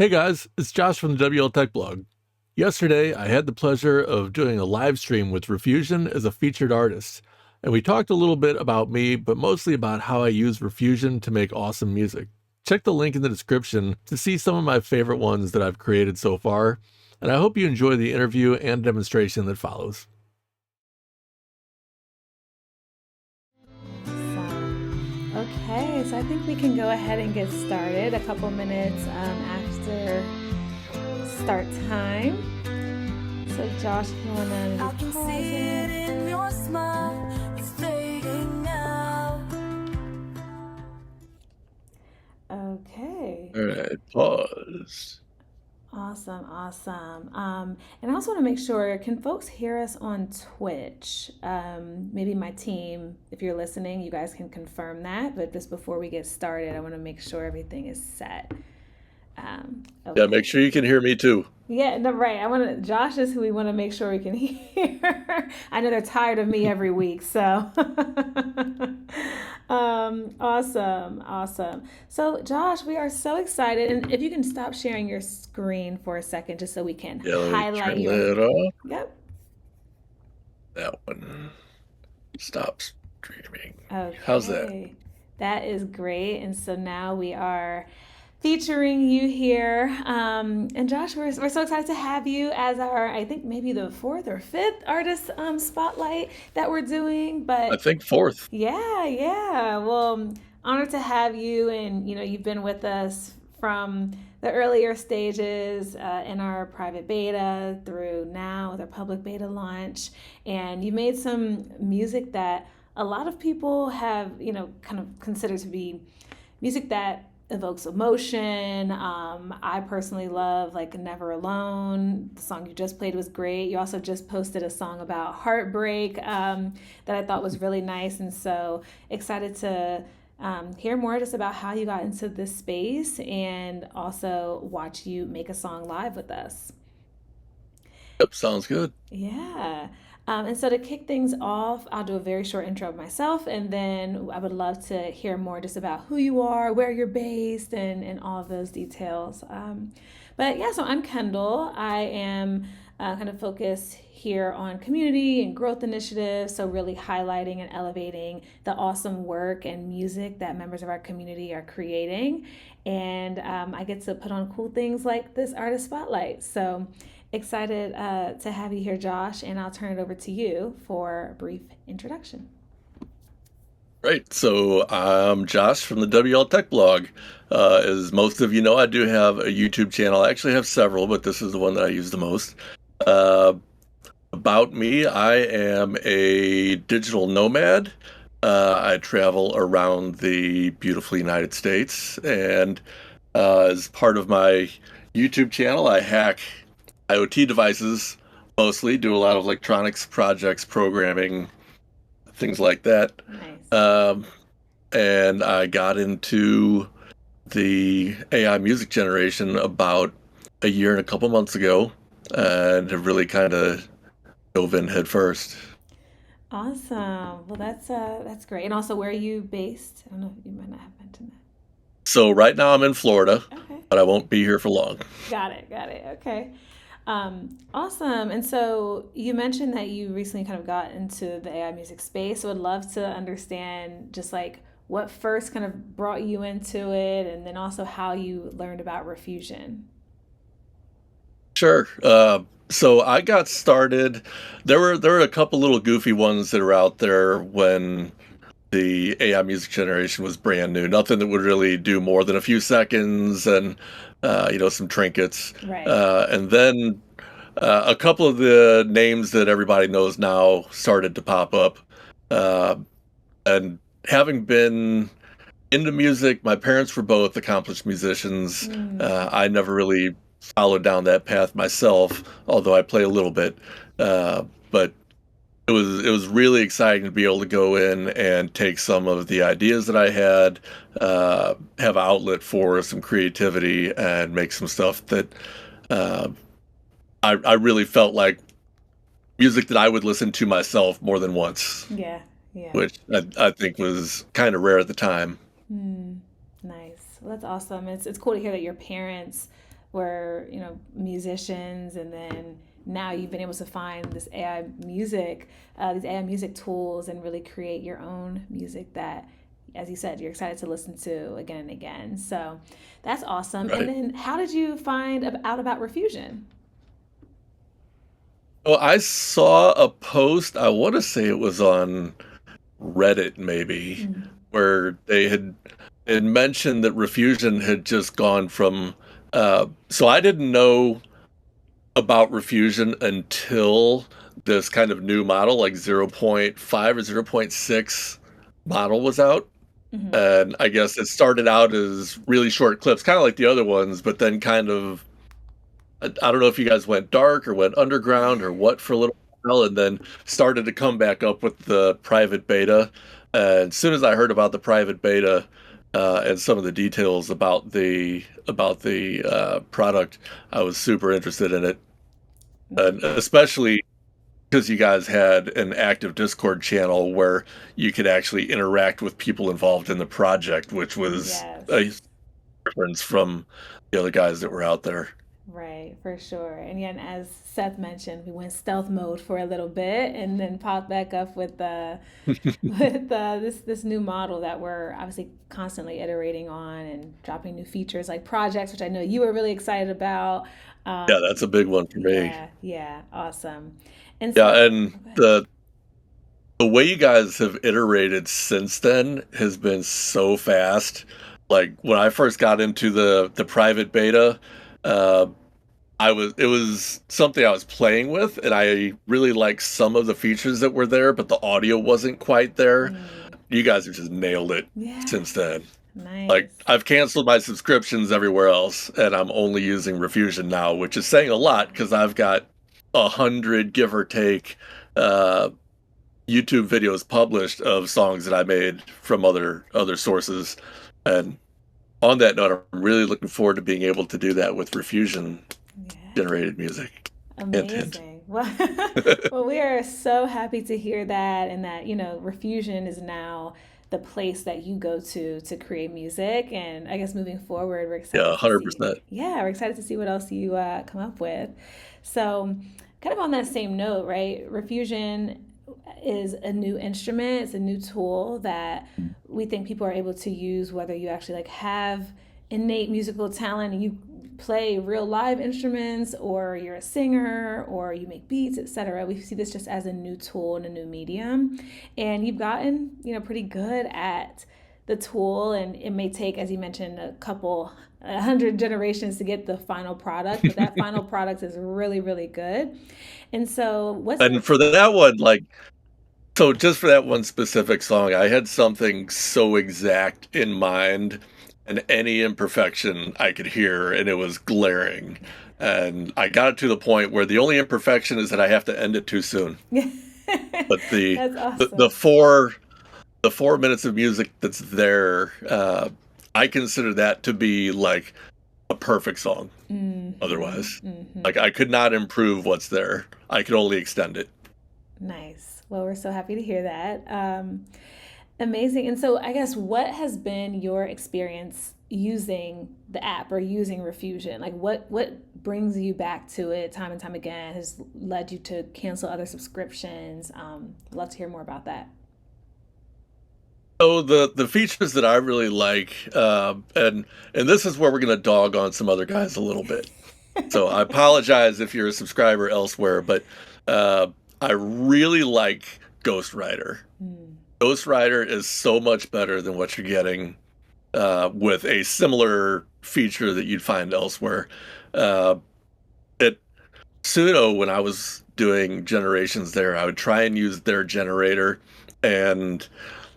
Hey guys, it's Josh from the WL Tech blog. Yesterday, I had the pleasure of doing a live stream with Riffusion as a featured artist, and we talked a little bit about me, but mostly about how I use Riffusion to make awesome music. Check the link in the description to see some of my favorite ones that I've created so far, and I hope you enjoy the interview and demonstration that follows. Okay, so I think we can go ahead and get started a couple minutes after start time. So Josh, if you want to I can see it in your smile, it's fading now. Okay. All right, pause. Awesome. And I also want to make sure, can folks hear us on Twitch? Maybe my team, if you're listening, you guys can confirm that. But just before we get started, I want to make sure everything is set. Yeah, Okay. make sure you can hear me too. Yeah, no, right. Josh is who we want to make sure we can hear. I know they're tired of me every week, so. Awesome. So, Josh, we are so excited. And if you can stop sharing your screen for a second, just so we can Yeah, let me highlight turn your. that off. Yep. That one. Stop streaming. How's that? Okay. That is great. And so now we are featuring you here. And Josh, we're so excited to have you as our, I think maybe the fourth or fifth artist spotlight that we're doing. I But think fourth. yeah. Well, honored to have you. And, you've been with us from the earlier stages in our private beta through now with our public beta launch. And you made some music that a lot of people have, kind of considered to be music that evokes emotion. I personally love like Never Alone. The song you just played was great. You also just posted a song about heartbreak that I thought was really nice. And so excited to hear more just about how you got into this space and also watch you make a song live with us. Yep, sounds good. Yeah. And so to kick things off, I'll do a very short intro of myself, and then I would love to hear more just about who you are, where you're based, and all of those details. But yeah, so I'm Kendall. I am kind of focused here on community and growth initiatives, so really highlighting and elevating the awesome work and music that members of our community are creating. And I get to put on cool things like this artist spotlight. So excited to have you here, Josh, and I'll turn it over to you for a brief introduction. Right. So I'm Josh from the WL Tech blog. As most of you know, I do have a YouTube channel. I actually have several, but this is the one that I use the most. Uh, about me, I am a digital nomad. I travel around the beautiful United States, and as part of my YouTube channel, I hack IoT devices mostly, do a lot of electronics projects, programming, things like that. Nice. Um, and I got into the AI music generation about a year and a couple months ago, and have really kind of dove in head first. Awesome. Well, that's great. And also, where are you based? I don't know if you might not have mentioned So right now I'm in Florida, that. Okay. but I won't be here for long. Got it. Okay. Awesome. And so you mentioned that you recently kind of got into the AI music space. So I'd love to understand just like what first kind of brought you into it, and then also how you learned about Riffusion. Sure. So I got started. There were a couple little goofy ones that are out there when the AI music generation was brand new. Nothing that would really do more than a few seconds and some trinkets. Right. And then a couple of the names that everybody knows now started to pop up. Uh, and having been into music, my parents were both accomplished musicians. Mm, I never really followed down that path myself, although I play a little bit. But it was really exciting to be able to go in and take some of the ideas that I had, have outlet for some creativity, and make some stuff that uh, I really felt like music that I would listen to myself more than once, yeah. Yeah. which I think was kind of rare at the time. Mm, nice. Well, that's awesome. It's cool to hear that your parents were, musicians, and then now you've been able to find this AI music, these AI music tools, and really create your own music that, as you said, you're excited to listen to again and again. So that's awesome. And Right. then how did you find out about Riffusion? Well, I saw a post, I want to say it was on Reddit maybe, Mm. where they had mentioned that Riffusion had just gone from so I didn't know about Riffusion until this kind of new model, like zero point 0.5 or zero point 0.6 model was out. Hmm. And I guess it started out as really short clips, kind of like the other ones, but then kind of, I don't know if you guys went dark or went underground or what for a little while, and then started to come back up with the private beta. And as soon as I heard about the private beta and some of the details about the product, I was super interested in it, and especially because you guys had an active Discord channel where you could actually interact with people involved in the project, which was Yes. a difference from the other guys that were out there. Right, for sure. And yeah, and as Seth mentioned, we went stealth mode for a little bit and then popped back up with this new model that we're obviously constantly iterating on and dropping new features like projects, which I know you were really excited about. Yeah, that's a big one for me. Yeah, yeah, awesome. And so, Yeah, and oh, go ahead. the way you guys have iterated since then has been so fast. Like when I first got into the private beta, uh, it was something I was playing with, and I really liked some of the features that were there, but the audio wasn't quite there. Mm, You guys have just nailed it yeah, since then. Like nice. I've canceled my subscriptions everywhere else, and I'm only using Riffusion now, which is saying a lot because I've got 100, give or take, uh, YouTube videos published of songs that I made from other sources. And on that note, I'm really looking forward to being able to do that with Riffusion Yeah. generated music. Hint, hint. Amazing. Well, well, we are so happy to hear that, and that, Refusion is now the place that you go to create music. And I guess moving forward, we're Yeah, excited to see, 100%. yeah, we're excited to see what else you come up with. So, kind of on that same note, right? Refusion is a new instrument, it's a new tool that we think people are able to use, whether you actually like have innate musical talent and you play real live instruments, or you're a singer, or you make beats, etc. We see this just as a new tool and a new medium, and you've gotten, pretty good at the tool. And it may take, as you mentioned, a hundred generations to get the final product, but that final product is really, really good. And so what's And for that one, like, so just for that one specific song, I had something so exact in mind, and any imperfection I could hear, and it was glaring. And I got it to the point where the only imperfection is that I have to end it too soon. But that's the, awesome. the four the 4 minutes of music that's there, I consider that to be like a perfect song. Mm-hmm, Otherwise, mm-hmm. like I could not improve what's there. I could only extend it. Nice. Well, we're so happy to hear that. Amazing. And so, I guess, what has been your experience using the app or using Refusion? Like, what brings you back to it time and time again? Has led you to cancel other subscriptions? Love to hear more about that. So the features that I really like, and this is where we're gonna dog on some other guys a little bit. So I apologize if you're a subscriber elsewhere, but uh, I really like Ghost Rider. Mm, Ghost Rider is so much better than what you're getting with a similar feature that you'd find elsewhere. Uh, at Suno, when I was doing generations there, I would try and use their generator. And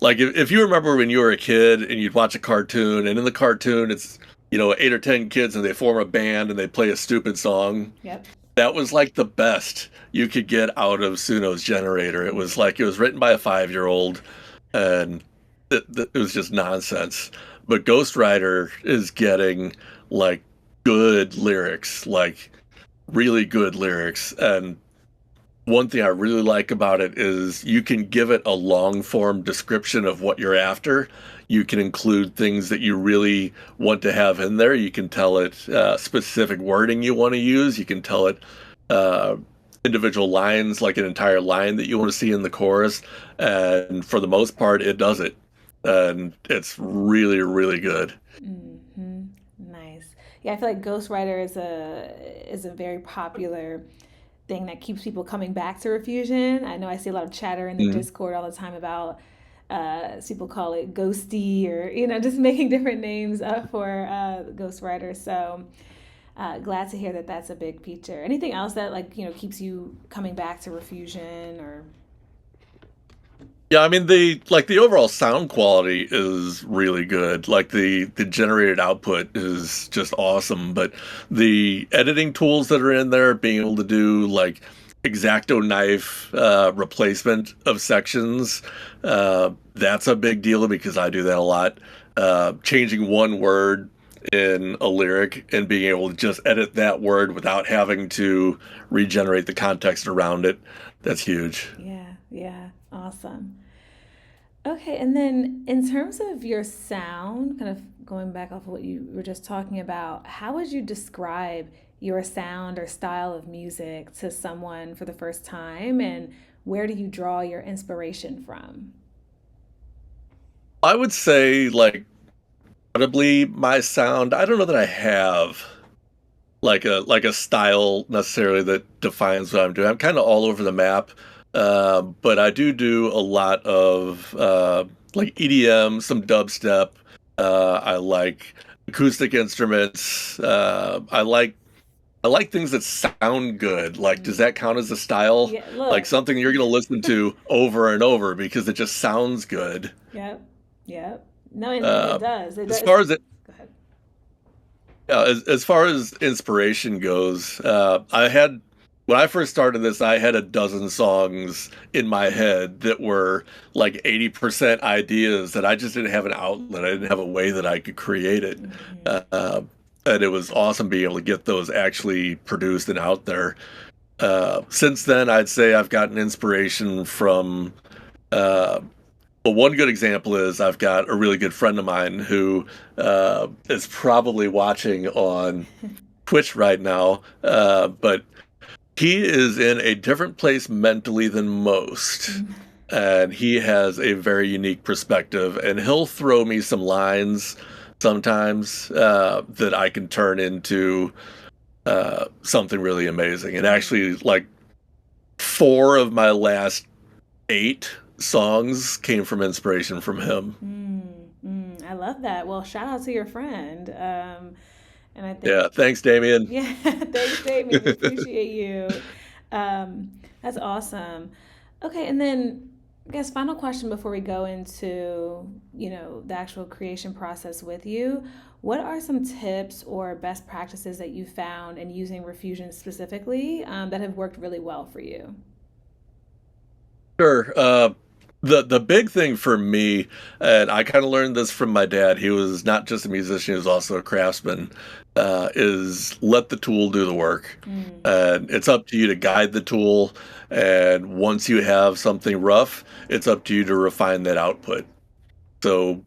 like, if you remember when you were a kid and you'd watch a cartoon, and in the cartoon, it's, 8 or 10 kids and they form a band and they play a stupid song. yep. That was like the best you could get out of Suno's generator. It was like it was written by a 5-year-old, and it was just nonsense. But Ghost Rider is getting like good lyrics, like really good lyrics, and one thing I really like about it is you can give it a long form description of what you're after. You can include things that you really want to have in there. You can tell it specific wording you want to use. You can tell it uh, individual lines, like an entire line that you want to see in the chorus. And for the most part, it does it. And it's really, really good. Hmm. Nice. Yeah, I feel like Ghostwriter is a very popular thing that keeps people coming back to Riffusion. I know I see a lot of chatter in the Mhm. Discord all the time about people call it ghosty, or just making different names up for Ghostwriter. So glad to hear that that's a big feature. Anything else that keeps you coming back to Riffusion or? Yeah, I mean the overall sound quality is really good. Like the generated output is just awesome, but the editing tools that are in there, being able to do like X-Acto knife replacement of sections, that's a big deal because I do that a lot. Changing one word in a lyric and being able to just edit that word without having to regenerate the context around it, that's huge. Yeah, yeah, awesome. Okay, and then in terms of your sound, kind of going back off of what you were just talking about, how would you describe your sound or style of music to someone for the first time, and where do you draw your inspiration from? I would say like audibly my sound. I don't know that I have like a style necessarily that defines what I'm doing. I'm kind of all over the map, but I do a lot of like EDM, some dubstep. I like acoustic instruments. I like things that sound good. Like, does Mm. that count as a style? Yeah, Like look. something you're going to listen to over and over because it just sounds good. Yep, yep. No, and it Uh, does. It as does. far as it, Go ahead. Yeah, as far as inspiration goes, I had when I first started this, I had a dozen songs in my head that were like 80% ideas that I just didn't have an outlet. I didn't have a way that I could create it. Hmm. Uh, and it was awesome being able to get those actually produced and out there. Since then, I'd say I've gotten inspiration from uh, well, one good example is I've got a really good friend of mine who is probably watching on Twitch right now, but he is in a different place mentally than most. And he has a very unique perspective, and he'll throw me some lines sometimes that I can turn into something really amazing. And actually, like four of my last eight songs came from inspiration from him. I love that. Well, shout out to your friend. And I Yeah, think, thanks, Damien. yeah, thanks, Damien. We appreciate you. That's awesome. Okay, and then I guess final question before we go into, the actual creation process with you. What are some tips or best practices that you found in using Refusion specifically that have worked really well for you? Sure. The big thing for me, and I kind of learned this from my dad. He was not just a musician; he was also a craftsman. Is let the tool do the work, Mm. and it's up to you to guide the tool. And once you have something rough, it's up to you to refine that output. So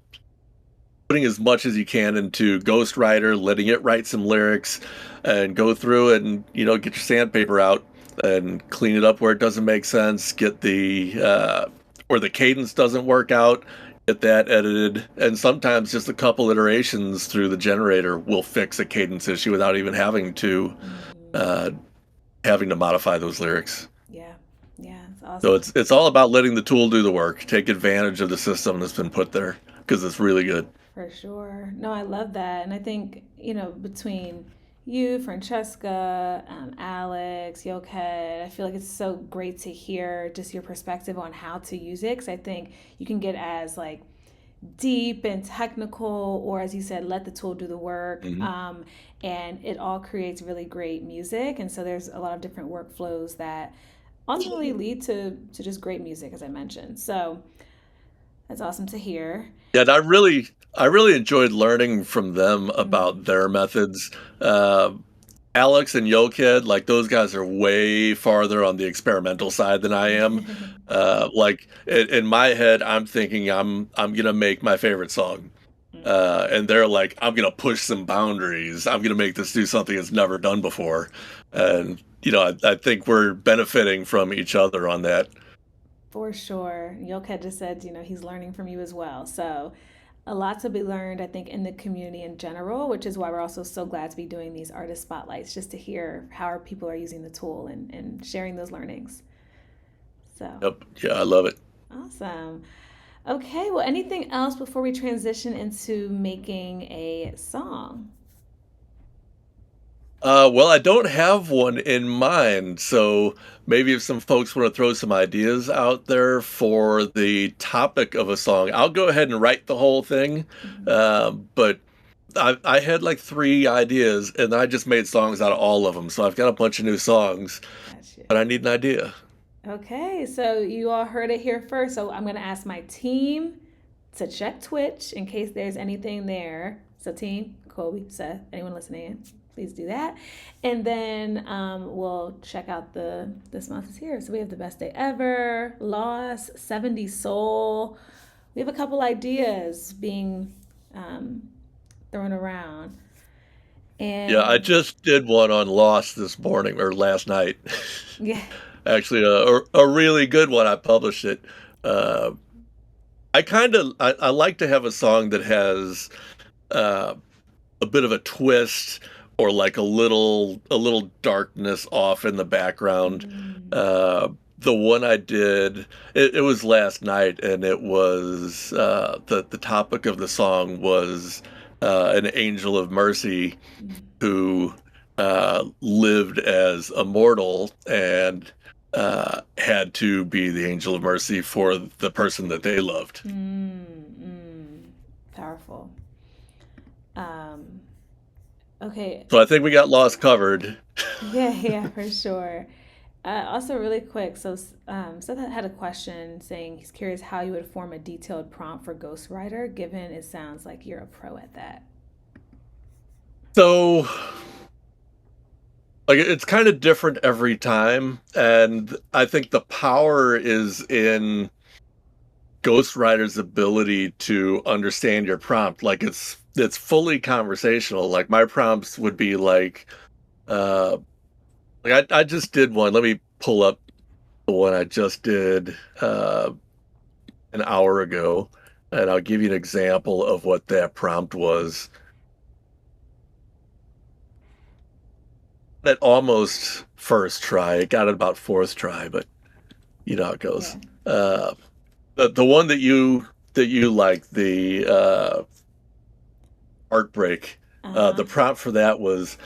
putting as much as you can into Ghostwriter, letting it write some lyrics, and go through it and get your sandpaper out and clean it up where it doesn't make sense. Get the where the cadence doesn't work out. Get that edited, and sometimes just a couple iterations through the generator will fix a cadence issue without even Hmm. uh, having to modify those lyrics. Yeah, yeah, it's So awesome. it's all about letting the tool do the work. Take advantage of the system that's been put there because it's really good. For sure. No, I love that. And I think, between you, Francesca, Alex, Yoked, I feel like it's so great to hear just your perspective on how to use it. Because I think you can get as like deep and technical, or as you said, let the tool do the work. Mhm. And it all creates really great music. And so there's a lot of different workflows that ultimately lead to just great music, as I mentioned. So that's awesome to hear. Yeah, and I really enjoyed learning from them Mm. about their methods. Uh, Alex and Yoked, like those guys are way farther on the experimental side than I am. Like in my head, I'm thinking I'm gonna make my favorite song, and they're like, I'm gonna push some boundaries. I'm gonna make this do something it's never done before, and I think we're benefiting from each other on that. For sure. Yolka just said, he's learning from you as well. So, a lot to be learned, I think, in the community in general, which is why we're also so glad to be doing these artist spotlights, just to hear how our people are using the tool and sharing those learnings. So, Yep, yeah, I love it. awesome. Okay, well, anything else before we transition into making a song? Well, I don't have one in mind, so maybe if some folks want to throw some ideas out there for the topic of a song, I'll go ahead and write the whole thing. Mhm. But I had like three ideas, and I just made songs out of all of them. So I've got a bunch of new songs, Gotcha. but I need an idea. Okay, so you all heard it here first. So I'm going to ask my team to check Twitch in case there's anything there. So, team, Kobe, Seth, anyone listening in, please do that. And then we'll check out the sponsors here. So we have The Best Day Ever, Lost, 70 Soul. We have a couple ideas being um, thrown around. Yeah, I And just did one on Lost this morning or last night. yeah. Actually, a really good one. I published it. Uh, I like to have a song that has uh, a bit of a twist or like a little darkness off in the background. Mm, Uh, the one I did, it was last night, and it was the topic of the song was an angel of mercy mm, who lived as a mortal and had to be the angel of mercy for the person that they loved. mm. Powerful. Um, okay. So I think we got Lost covered. Yeah, yeah, for sure. Also, really quick, so Seth had a question saying he's curious how you would form a detailed prompt for Ghostwriter, given it sounds like you're a pro at that. So like it's kind of different every time, and I think the power is in Ghostwriter's ability to understand your prompt. Like it's fully conversational. Like my prompts would be uh I just did one. Let me pull up the one I just did an hour ago, and I'll give you an example of what that prompt was. At almost first try, it got it about fourth try, but you know how it goes. Yeah. Uh, the one that you like, the heartbreak. Uh-huh. The prompt for that was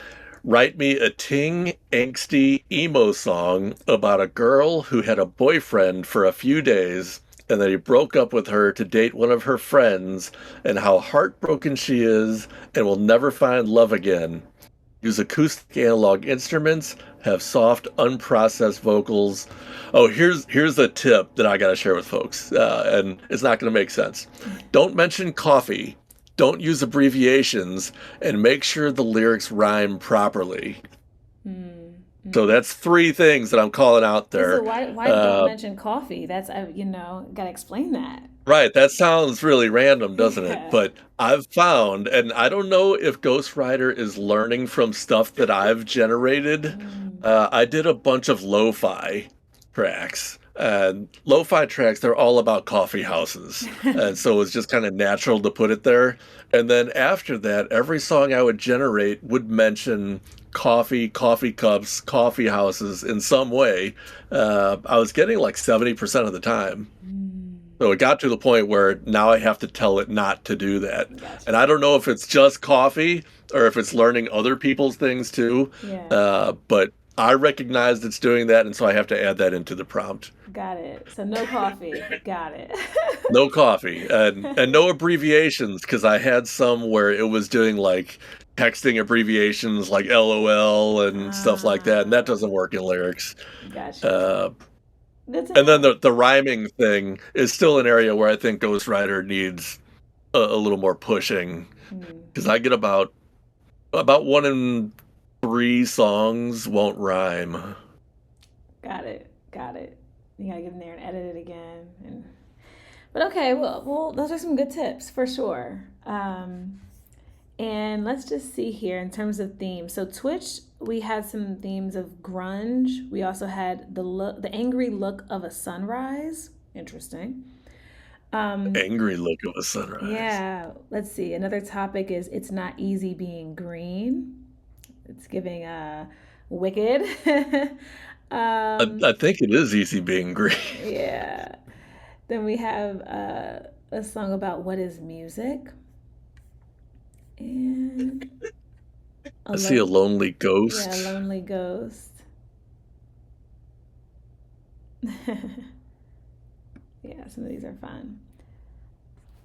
write me a ting angsty emo song about a girl who had a boyfriend for a few days and then he broke up with her to date one of her friends and how heartbroken she is and will never find love again. Use acoustic analog instruments, have soft, unprocessed vocals. Oh, here's a tip that I gotta share with folks, and it's not gonna make sense. Don't mention coffee. Don't use abbreviations, and make sure the lyrics rhyme properly. Mm, So mm. that's three things that I'm calling out Yeah, so there. why don't Uh, mention coffee? That's gotta explain that. right, that sounds really random, doesn't it? Yeah. But I've found, and I don't know if Ghostwriter is learning from stuff that I've generated. Mm, I did a bunch of lo-fi tracks. And lo-fi tracks, they're all about coffee houses. And so it's just kind of natural to put it there. And then after that, every song I would generate would mention coffee, coffee cups, coffee houses in some way. I was getting like 70% of the time. mm. So it got to the point where now I have to tell it not to do that. Gotcha. And I don't know if it's just coffee or if it's learning other people's things too. Yeah. But I recognized it's doing that, and so I have to add that into the prompt. Got it. So no coffee. Got it. No coffee and no abbreviations because I had some where it was doing like texting abbreviations like LOL and stuff like that, and that Ah, doesn't work in lyrics. gotcha. Uh, Good to and then know. the rhyming thing is still an area where I think Ghostwriter needs a little more pushing Mm. because I get about one in 3 songs won't rhyme. Got it. Got it. You gotta get in there and edit it again. But okay, well, those are some good tips for sure. And let's just see here in terms of themes. So Twitch, we had some themes of grunge. We also had the angry look of a sunrise. Interesting. Angry look of a sunrise. Yeah. Let's see. Another topic is it's not easy being green. It's giving wicked. I think it is easy being green. Yeah. Then we have a song about what is music. And I see a lonely ghost. Yeah, a lonely ghost. Yeah, some of these are fun.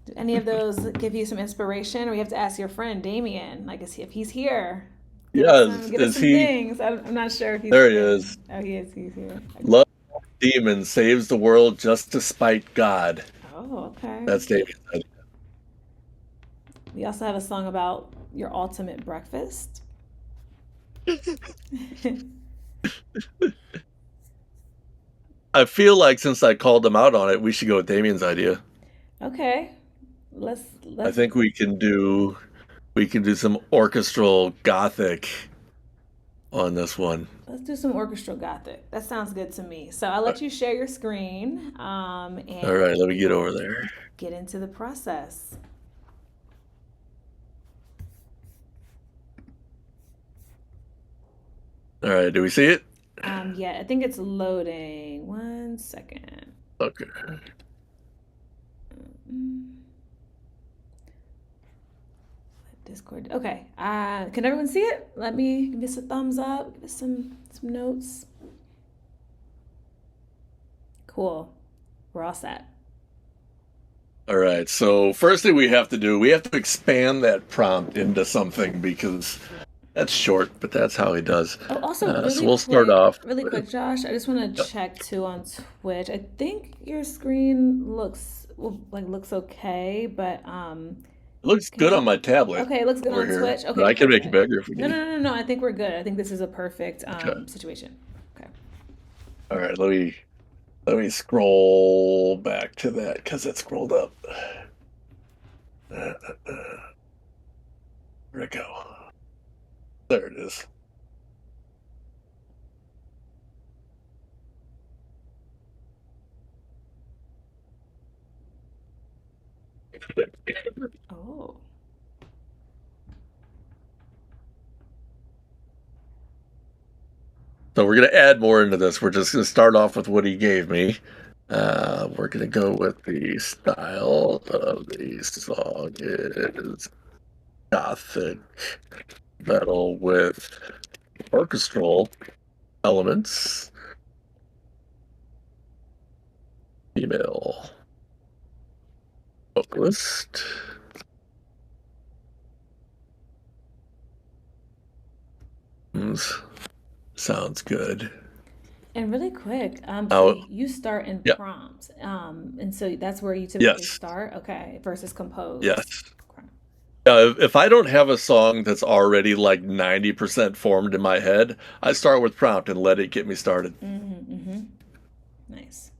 Do any of those give you some inspiration? Or we have to ask your friend Damien, like, if he's here. Give us some things. I'm not sure if he's there. Here. He is. Oh, he is. He's here. Okay. Love demon saves the world just to spite God. Oh, okay. That's Damien's idea. We also have a song about your ultimate breakfast. I feel like since I called him out on it, we should go with Damien's idea. Okay. Let's I think we can do some orchestral gothic on this one. Let's do some orchestral gothic. That sounds good to me. So I'll let you share your screen. And all right, let me get over there. Get into the process. All right, do we see it? Yeah, I think it's loading. 1 second. Okay. Discord. Okay. Can everyone see it? Give us a thumbs up. Give us some notes. Cool. We're all set. All right. So first thing we have to expand that prompt into something because that's short, but that's how he does. Oh, also, so we'll start off really quick, Josh. I just want to check too on Twitch. I think your screen looks okay, but it looks good on my tablet. Okay, it looks good on Twitch. Okay, but I can make it bigger if we need. No. I think we're good. I think this is a perfect situation. Okay. All right. Let me scroll back to that because it scrolled up. Where'd it go? There it is. Oh. So we're going to add more into this. We're just going to start off with what he gave me. We're going to go with the style of the song is gothic metal with orchestral elements. Female vocalist. Sounds good. And really quick, so you start in prompts, and so that's where you typically start, okay, versus compose. Yes. If I don't have a song that's already like 90% formed in my head, I start with prompt and let it get me started. Nice.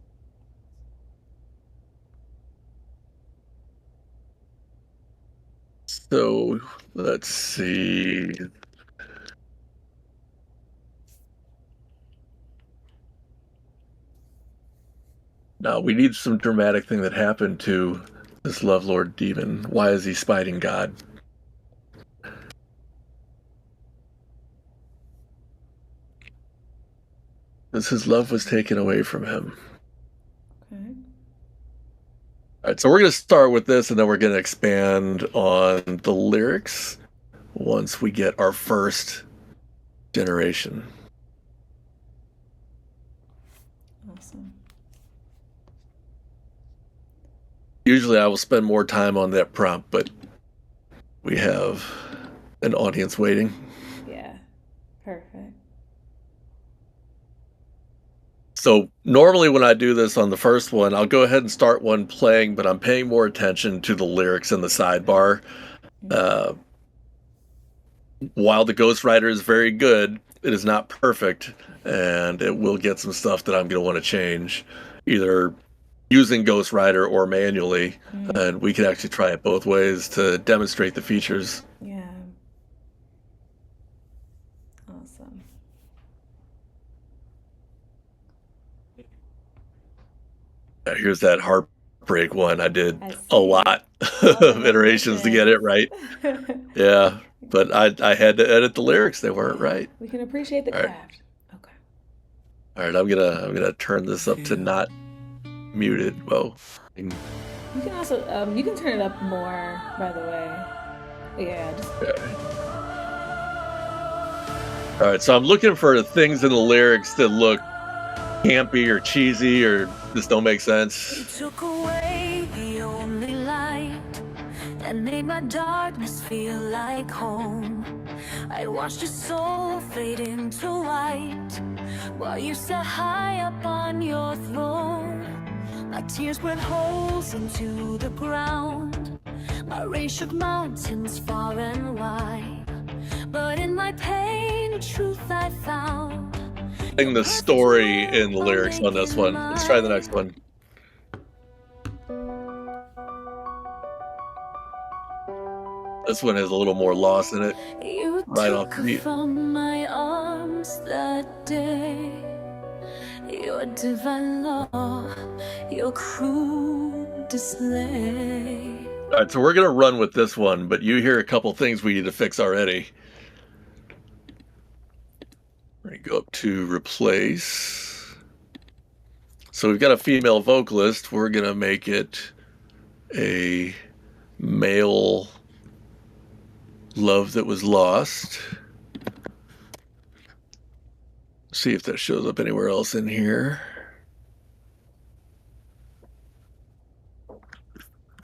So let's see. Now we need some dramatic thing that happened to this Lovelord demon. Why is he spiting God? Because his love was taken away from him. Okay. All right, so we're going to start with this, and then we're going to expand on the lyrics once we get our first generation. Awesome. Usually I will spend more time on that prompt, but we have an audience waiting. Yeah, perfect. So normally when I do this on the first one, I'll go ahead and start one playing, but I'm paying more attention to the lyrics in the sidebar. while the ghostwriter is very good, it is not perfect, and it will get some stuff that I'm going to want to change, either using ghostwriter or manually, and we can actually try it both ways to demonstrate the features. Yeah. Awesome. Here's that heartbreak one. I did I a see. lot All the of iterations to get it right. repetitions. Yeah, but I had to edit the lyrics. They weren't Yeah. right. We can appreciate the All right. craft. Okay. All right, I'm gonna turn this up to not muted. Whoa. You can also you can turn it up more, by the way. Yeah, just All right, so I'm looking for things in the lyrics that look campy or cheesy or just don't make You sense. took away the only light and made my darkness feel like home. I watched your soul fade into white while you sat high up on your throne. My tears burnt holes into the ground. My rain shook mountains far and wide. But in my pain, truth I found. The story in the lyrics on this one. Let's try the next one. This one has a little more loss in it. You Right off took the beat. from my arms that day your divine law, your cruel display. All right, so we're gonna run with this one, but you hear a couple things we need to fix already. We're gonna go up to replace. So we've got a female vocalist. We're gonna make it a male love that was lost. See if that shows up anywhere else in here.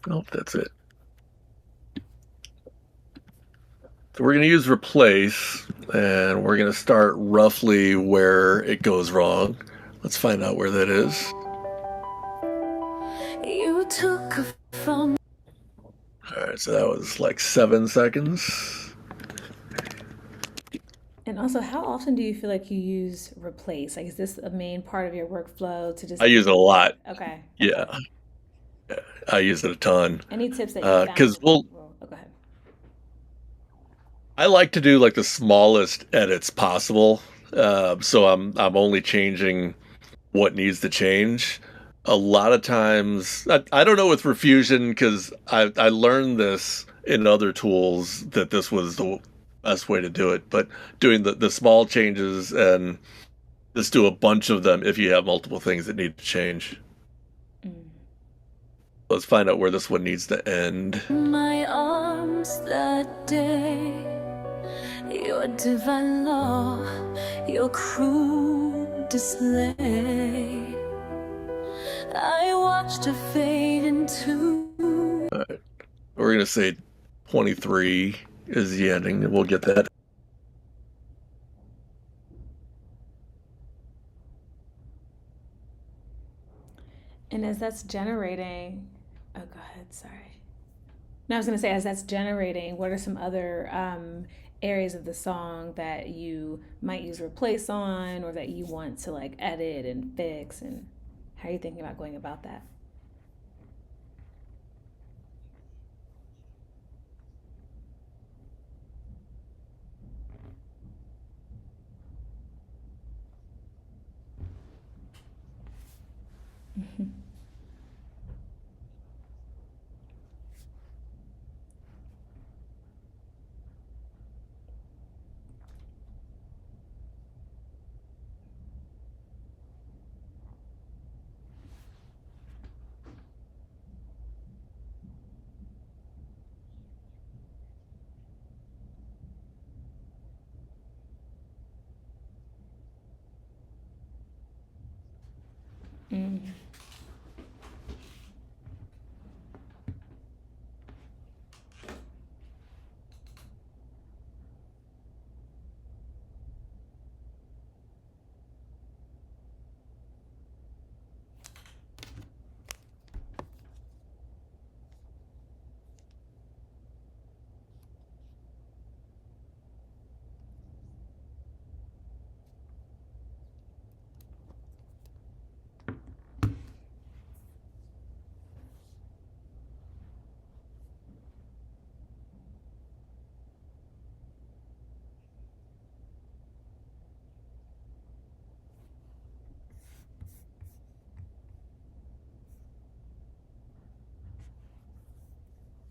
Nope, that's it. So we're going to use replace, and we're going to start roughly where it goes wrong. Let's find out where that is. You took from. All right, so that was like 7 seconds. and also, how often do you feel like you use replace? Like, is this a main part of your workflow to just? I use it a lot. Okay. Yeah, I use it a ton. Any tips that you found? Because Oh, go ahead. I like to do like the smallest edits possible. So I'm only changing what needs to change. A lot of times, I don't know with Riffusion because I learned this in other tools that this was the best way to do it. But doing the small changes and just do a bunch of them if you have multiple things that need to change. Let's find out where this one needs to end. My arms that day, your divine law, your cruel display. I watched her fade into. All right. We're gonna say 23 is the ending, and we'll get that. And as that's generating, oh, go ahead. Sorry. No, I was gonna say, as that's generating, what are some other areas of the song that you might use replace on, or that you want to like edit and fix, and how are you thinking about going about that?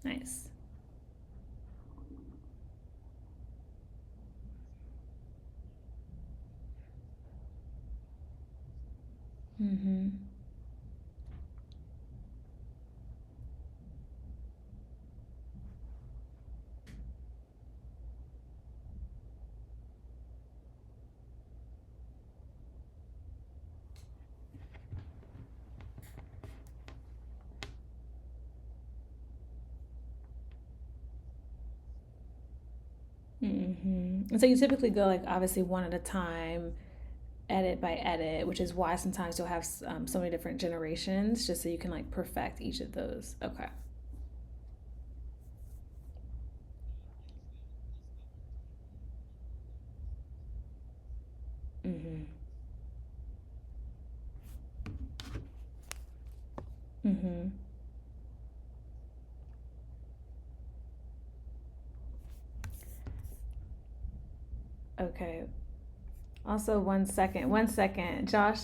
Nice. Mm-hmm. Mm-hmm. And so you typically go like obviously one at a time, edit by edit, which is why sometimes you'll have so many different generations, just so you can like perfect each of those. Okay. Mm-hmm. Mm-hmm. Okay. Also, one second, Josh.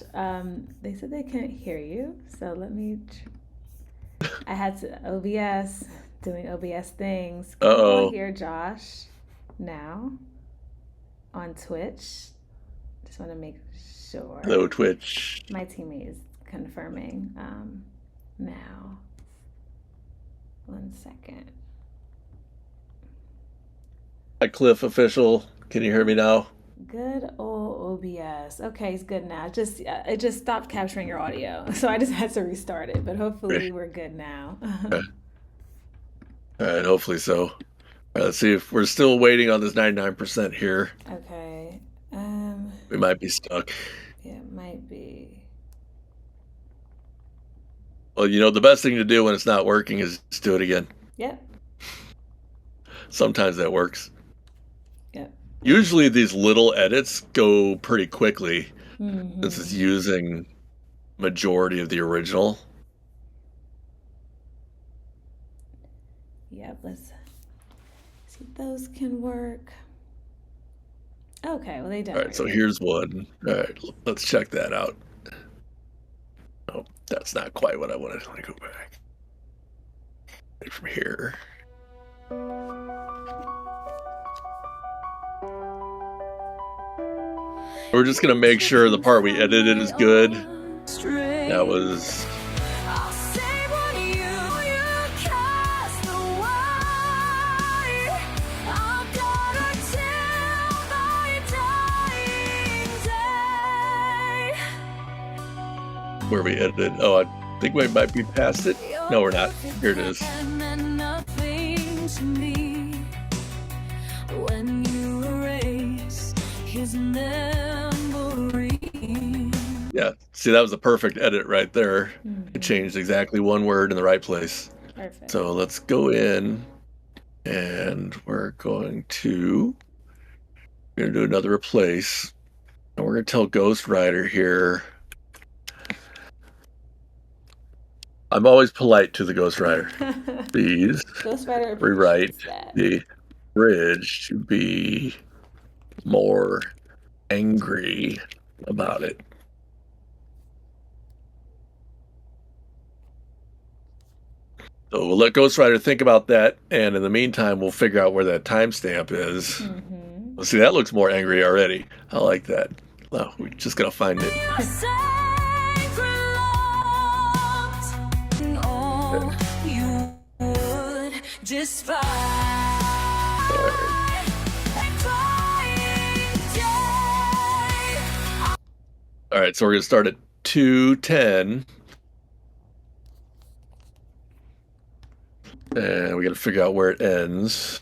They said they couldn't hear you, so let me. I had to OBS doing OBS things. Can you all Uh-oh. hear Josh now on Twitch? Just want to make Hello, sure. Twitch. My teammate is confirming now. One second. Hi, Cliff Official. Can you hear me now? Good old OBS. Okay, it's good now. It just stopped capturing your audio, so I just had to restart it. But hopefully we're good now. Okay. All right, hopefully so. All right, let's see if we're still waiting on this 99% here. Okay. We might be stuck. Yeah, it might be. Well, the best thing to do when it's not working is just do it again. Yep. Sometimes that works. Yep. Usually these little edits go pretty quickly since it's Mm-hmm. using majority of the original. Yep. Let's see if those can work. Okay. Well, they All right, so generated. here's one. All right, let's check that out. Oh, that's not quite what I wanted. Let me go back from here. We're just gonna make Reaching sure the part we for edited my is good. own That strength. was I'll save what you cast away. I'll guard until my dying day. where we edited. Oh, I think we might be past it. You're No, we're not. perfect Here it is. and nothing to me. When you erase his memory. Yeah, see, that was the perfect edit right there. It Mm-hmm. changed exactly one word in the right place. Perfect. So let's go in and we're going to do another replace. And we're going to tell Ghostwriter here. I'm always polite to the Ghostwriter. Please Ghostwriter rewrite appreciates that. the bridge to be more angry about it. So we'll let Ghostwriter think about that, and in the meantime, we'll figure out where that timestamp is. Mm-hmm. Well, see, that looks more angry already. I like that. No, we're just gonna find it. All you would despise. All right. All right, so we're gonna start at 2:10, and we got to figure out where it ends.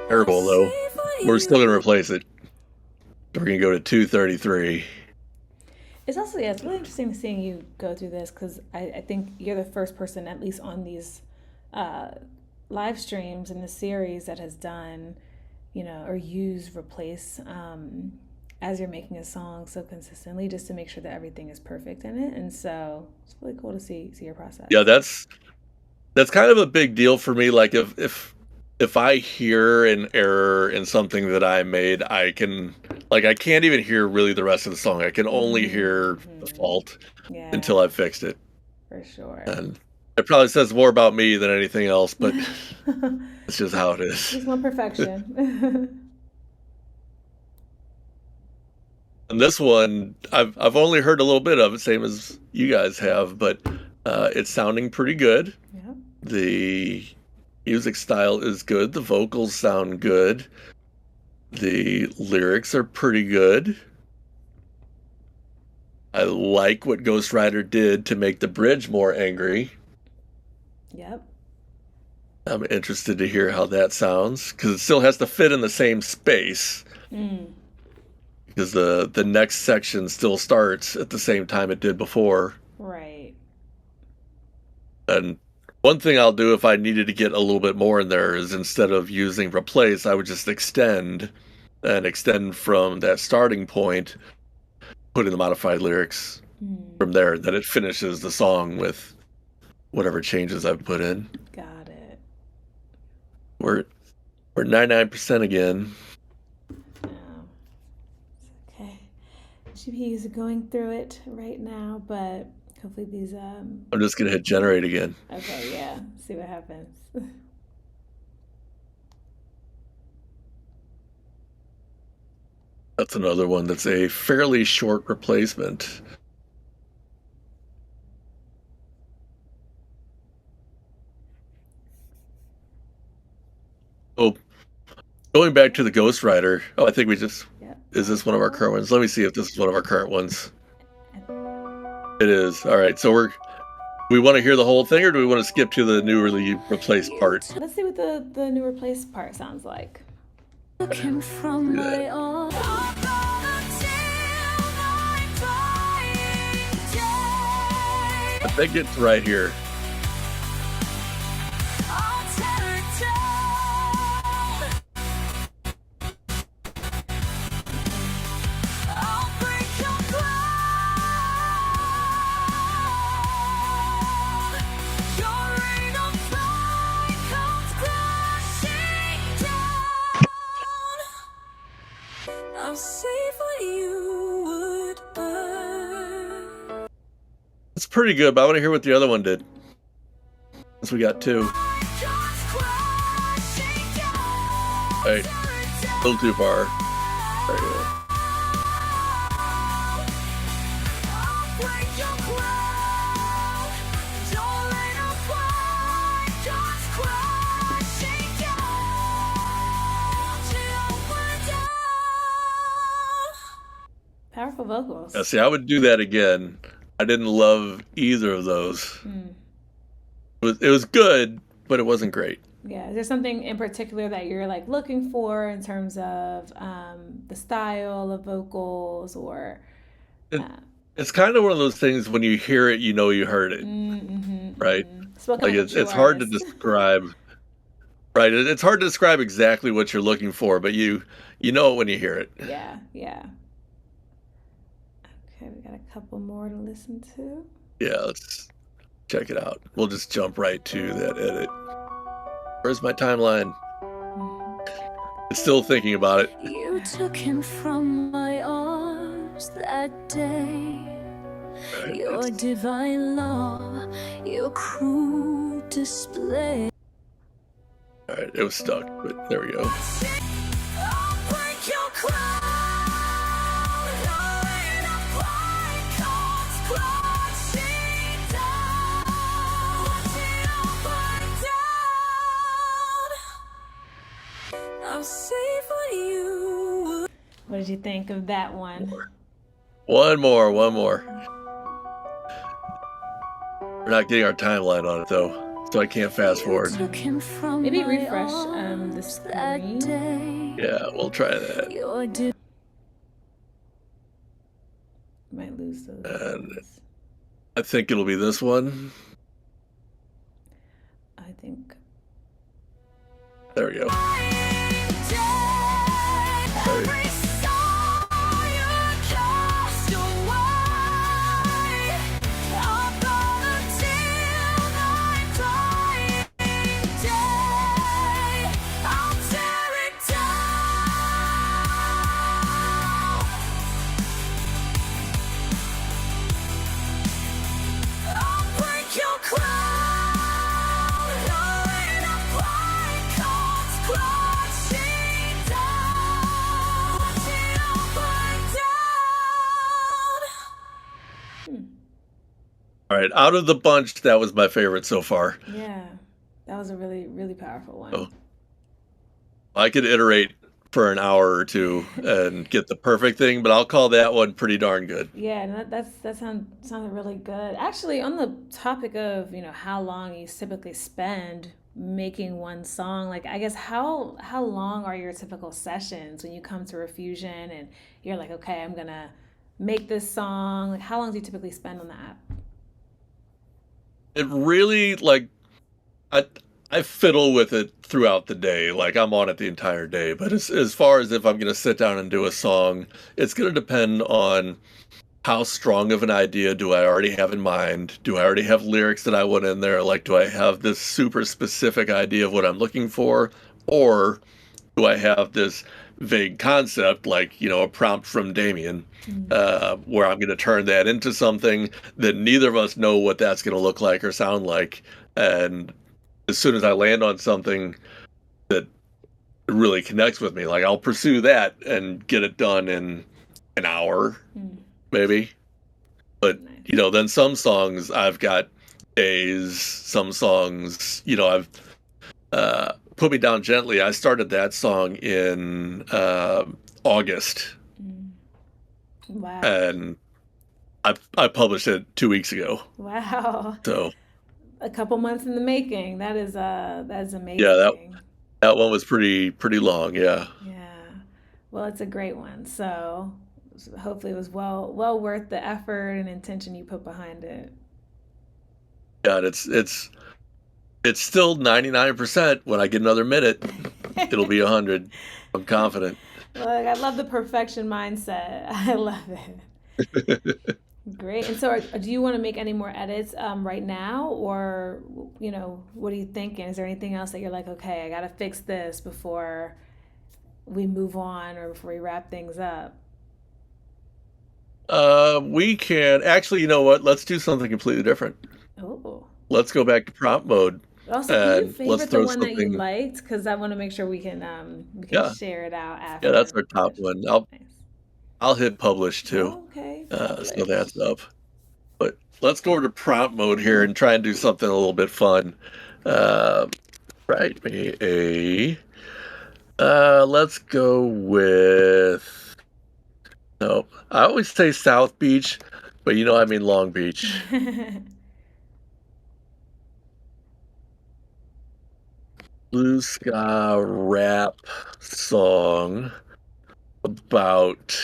Terrible though. We're still gonna replace it. We're gonna go to 2:33. It's also, yeah, it's really interesting seeing you go through this because I think you're the first person, at least on these uh, live streams in the series, that has done, or use replace as you're making a song so consistently, just to make sure that everything is perfect in it. And so it's really cool to see your process. Yeah, that's kind of a big deal for me. Like if I hear an error in something that I made, I can't even hear really the rest of the song. I can only hear the fault until I've fixed it. For sure. And it probably says more about me than anything else, but it's just how it is. Just want perfection. And this one, I've only heard a little bit of it, same as you guys have, but it's sounding pretty good. Yeah. The music style is good. The vocals sound good. The lyrics are pretty good. I like what Ghost Rider did to make the bridge more angry. Yep. I'm interested to hear how that sounds, because it still has to fit in the same space. Because the next section still starts at the same time it did before. Right. And one thing I'll do if I needed to get a little bit more in there is, instead of using replace, I would just extend from that starting point, put in the modified lyrics from there. Then it finishes the song with whatever changes I've put in. Got it. We're 99% again. Okay. GPUs are going through it right now, but hopefully these I'm just gonna hit generate again. Okay, yeah. See what happens. That's another one that's a fairly short replacement. Oh, going back to the Ghost Rider. Oh, I think we just... Yep. Is this one of our current ones? Let me see if this is one of our current ones. It is. All right, so we want to hear the whole thing, or do we want to skip to the newly replaced part? Let's see what the new replaced part sounds like. Looking from my arms. I think it's right here. It's pretty good, but I want to hear what the other one did. Since we got two. Right. A little too far. There you go. Powerful vocals. Yeah, see, I would do that again. I didn't love either of those. It was good, but it wasn't great. Yeah. Is there something in particular that you're like looking for in terms of the style of vocals, or? It's kind of one of those things, when you hear it, you know you heard it, right? Like it's hard to describe. Right, it's hard to describe exactly what you're looking for, but you know it when you hear it. Yeah, yeah. Okay, we got a couple more to listen to. Yeah, let's check it out. We'll just jump right to that edit. Where's my timeline? It's still thinking about it. You took him from my arms that day. Right, Your divine law, your crude display. all right, it was stuck, but there we go. What did you think of that one? One more. We're not getting our timeline on it though, so I can't fast forward. Maybe refresh the screen. Yeah, we'll try that. Might lose those. And I think it'll be this one. I think. There we go. right. Out of the bunch, that was my favorite so far. Yeah, that was a really, really powerful one. So I could iterate for an hour or two and get the perfect thing, but I'll call that one pretty darn good. Yeah, and that sounded really good. Actually, on the topic of how long you typically spend making one song, like I guess how long are your typical sessions when you come to Riffusion and you're like, okay, I'm gonna make this song. Like, how long do you typically spend on the app? It really like I I fiddle with it throughout the day. Like I'm on it the entire day. But as far as if I'm gonna sit down and do a song, it's gonna depend on how strong of an idea do I already have in mind? Do I already have lyrics that I want in there? Like, do I have this super specific idea of what I'm looking for? Or do I have this vague concept, like, a prompt from Damien, where I'm going to turn that into something that neither of us know what that's going to look like or sound like. And as soon as I land on something that really connects with me, like I'll pursue that and get it done in an hour, maybe. But, Nice. then some songs I've got days, some songs, I've Put Me Down Gently. I started that song in August, Wow. and I published it 2 weeks ago. Wow. So A couple months in the making. That is yeah, that amazing. that one was pretty long. Yeah, Yeah. Well, it's a great one. So hopefully it was well worth the effort and intention you put behind it. yeah. And it's still 99%. When I get another minute, it'll be 100. I'm confident. Look, I love the perfection mindset. I love it. Great. And so, do you want to make any more edits right now, or what are you thinking? Is there anything else that you're like, okay, I got to fix this before we move on or before we wrap things up? We can actually, you know what? Let's do something completely different. Oh. Let's go back to prompt mode, Also, can you and let's favorite the throw one that you something. liked? Because I want to make sure we can Yeah, share it out yeah, after that's the our top publish. one. I'll hit publish too. Okay, So publish. that's up. But let's go over to prompt mode here and try and do something a little bit fun. Uh, write me a. Let's go with. No, I always say South Beach, but I mean Long Beach. Blue Sky rap song about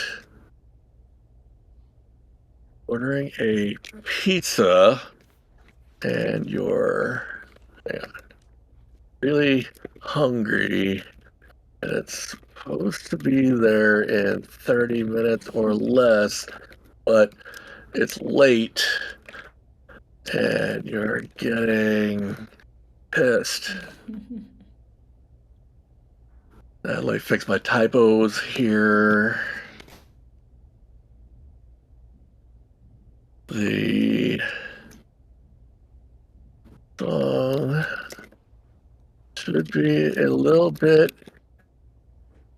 ordering a pizza and you're really hungry and it's supposed to be there in 30 minutes or less, but it's late and you're getting pissed. Let me fix my typos here. The song should be a little bit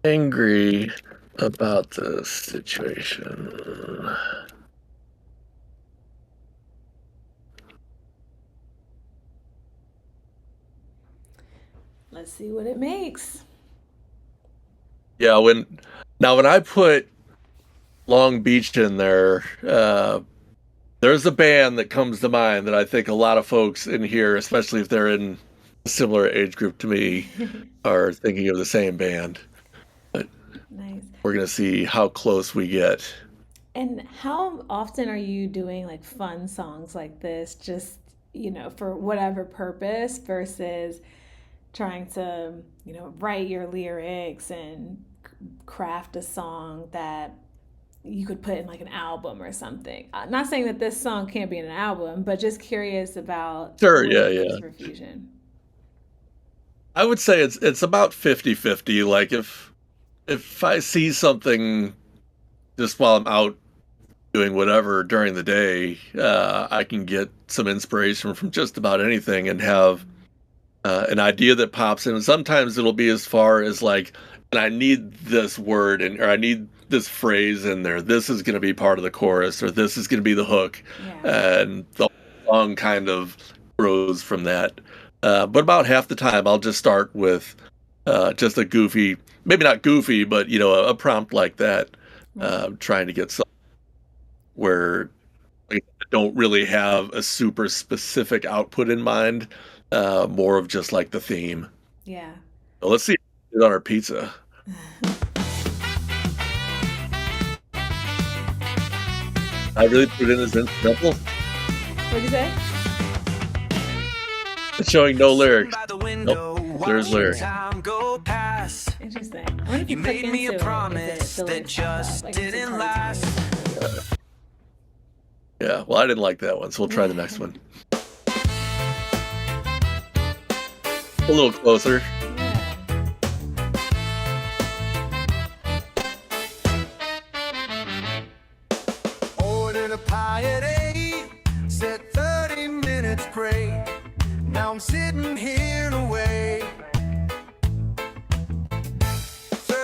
angry about the situation. Let's see what it makes. Yeah, when I put Long Beach in there, there's a band that comes to mind that I think a lot of folks in here, especially if they're in a similar age group to me, are thinking of the same band. But Nice. we're gonna see how close we get. And how often are you doing like fun songs like this, just, for whatever purpose versus trying to, write your lyrics and craft a song that you could put in like an album or something? Not saying that this song can't be in an album, but just curious about Sure, what yeah, it is yeah. for Fusion. I would say it's about 50-50. Like if I see something just while I'm out doing whatever during the day, I can get some inspiration from just about anything and have an idea that pops in. And sometimes it'll be as far as like, and I need this word or I need this phrase in there. This is going to be part of the chorus, or this is going to be the hook, Yeah. and song kind of grows from that. But about half the time, I'll just start with just a goofy, maybe not goofy, but a prompt like that, trying to get something where I don't really have a super specific output in mind, more of just like the theme. Yeah. So let's see if we get on our pizza. I really put it in as incidental. What'd you say? It's showing no lyrics. Nope, there's lyrics. Interesting. I wonder if you click into it, if the lyrics just didn't last. Yeah, well, I didn't like that one, so we'll try the next one. A little closer. Ordered a pie at 8, said 30 minutes break. Now I'm sitting here to wait.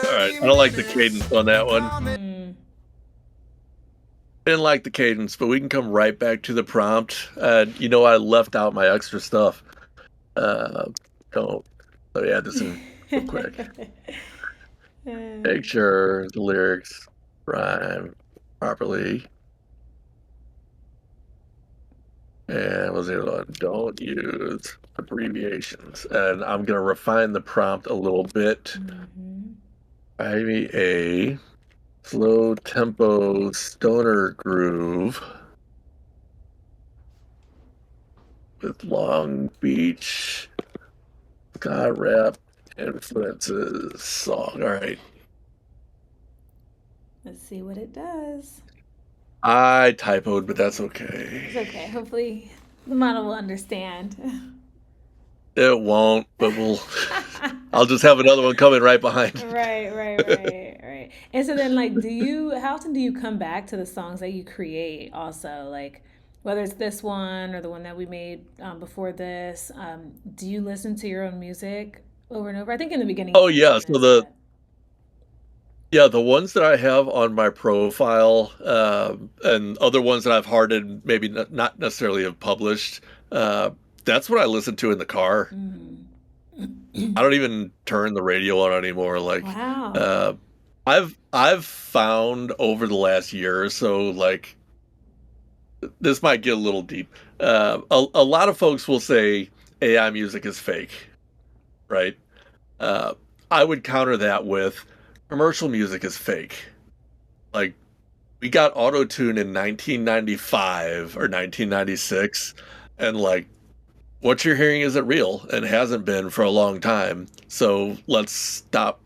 Alright, I don't like the cadence on that one. Didn't like the cadence, but we can come right back to the prompt. I left out my extra stuff. Let me add this in real quick. Make sure the lyrics rhyme properly. And was the other one? Don't use abbreviations. And I'm going to refine the prompt a little bit. Maybe a slow tempo stoner groove with Long Beach ska rap influences song. All right. Let's see what it does. I typoed, but that's okay. It's okay. Hopefully the model will understand. It won't, but I'll just have another one coming right behind. Right. And so then, like, how often do you come back to the songs that you create also? Like, whether it's this one or the one that we made before this, do you listen to your own music over and over? I think in the beginning. Oh, yeah. So the ones that I have on my profile, and other ones that I've hearted, maybe not necessarily have published, that's what I listen to in the car. I don't even turn the radio on anymore. Like, wow. I've found over the last year or so, like, this might get a little deep. A lot of folks will say AI music is fake, right? I would counter that with commercial music is fake. Like, we got auto-tune in 1995 or 1996, and like, what you're hearing isn't real and hasn't been for a long time. So let's stop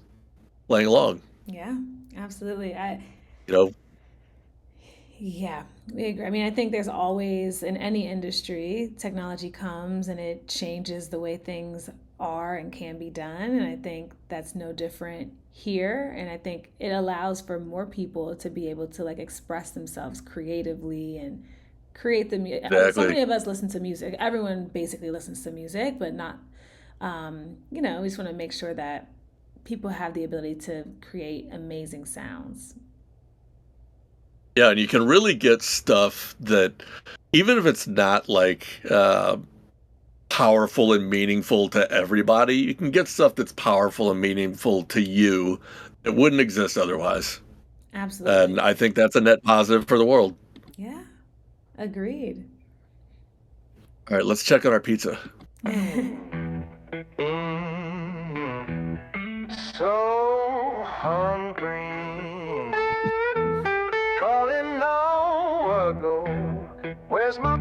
playing along. Yeah, absolutely. Yeah, we agree. I mean, I think there's always, in any industry, technology comes and it changes the way things are and can be done. And I think that's no different here. And I think it allows for more people to be able to like express themselves creatively and create the music. Exactly. So many of us listen to music. Everyone basically listens to music, but not, we just want to make sure that people have the ability to create amazing sounds. Yeah, and you can really get stuff that, even if it's not like powerful and meaningful to everybody, you can get stuff that's powerful and meaningful to you that wouldn't exist otherwise. Absolutely. And I think that's a net positive for the world. Yeah, agreed. All right, let's check on our pizza. So hungry. Calling now ago. Where's my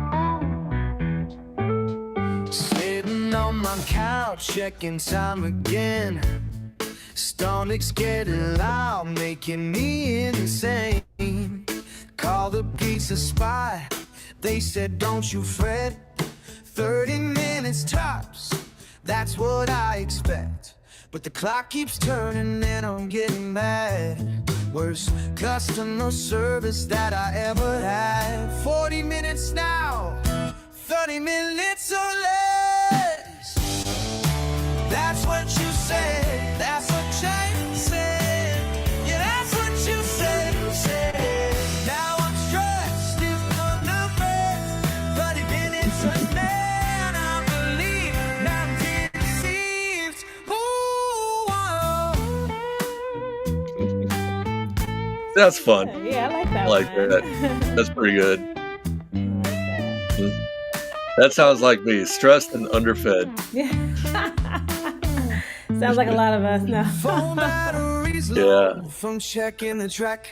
food? Sitting on my couch, checking time again. Stonic's getting loud, making me insane. Call the pizza spot. They said, don't you fret. 30 minutes tops. That's what I expect. But the clock keeps turning and I'm getting mad. Worst customer service that I ever had. 40 minutes now, 30 minutes or less. That's what you said, that's what Jane said. Yeah, that's what you said. Now I'm stressed, if under breath. 30 minutes That's fun. Yeah, I like I that like that. That's one. pretty good. I like that. Mm. That sounds like me, stressed and underfed. Yeah. Sounds like a lot of us Phone now. batteries Yeah. low from checking the track.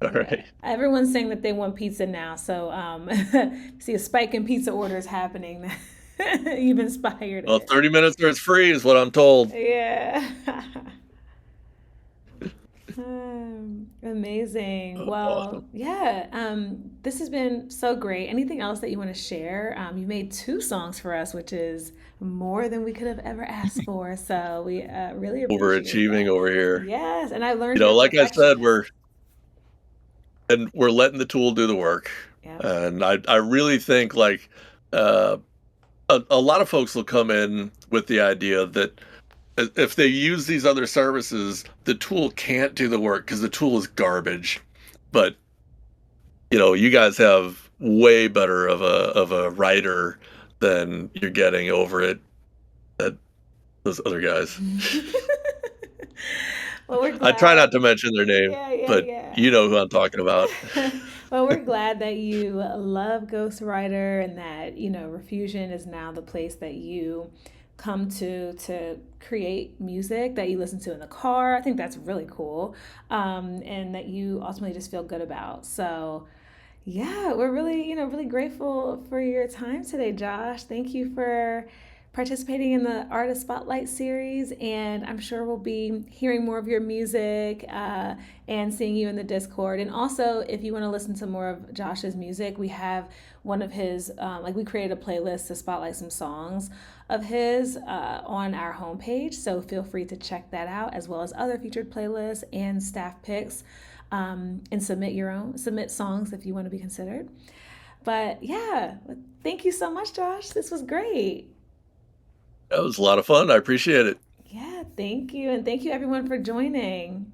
All right. Everyone's saying that they want pizza now, so see a spike in pizza orders happening. You've inspired Well, it. 30 minutes or it's free is what I'm told. Yeah. Amazing. Well, Awesome. yeah. This has been so great. Anything else that you want to share? You made 2 songs for us, which is more than we could have ever asked for. So we really appreciate Overachieving that. over here. Yes, and I learned you're a Like I said, perfectionist. we're letting the tool do the work. Yep. And I really think like uh, a lot of folks will come in with the idea that if they use these other services, the tool can't do the work because the tool is garbage. But you guys have way better of a writer than you're getting over at those other guys. Well, we're I try glad. not to mention their name, Yeah, yeah, but yeah. you know who I'm talking about. Well, we're glad that you love Ghostwriter and that, Riffusion is now the place that you come to create music that you listen to in the car. I think that's really cool. And that you ultimately just feel good about. So, yeah, we're really, really grateful for your time today, Josh. Thank you for participating in the Artist Spotlight series, and I'm sure we'll be hearing more of your music and seeing you in the Discord. And also, if you want to listen to more of Josh's music, we have one of his, we created a playlist to spotlight some songs of his on our homepage. So feel free to check that out, as well as other featured playlists and staff picks. And submit songs if you want to be considered. But yeah, thank you so much, Josh. This was great. That was a lot of fun. I appreciate it. Yeah, thank you. And thank you everyone for joining.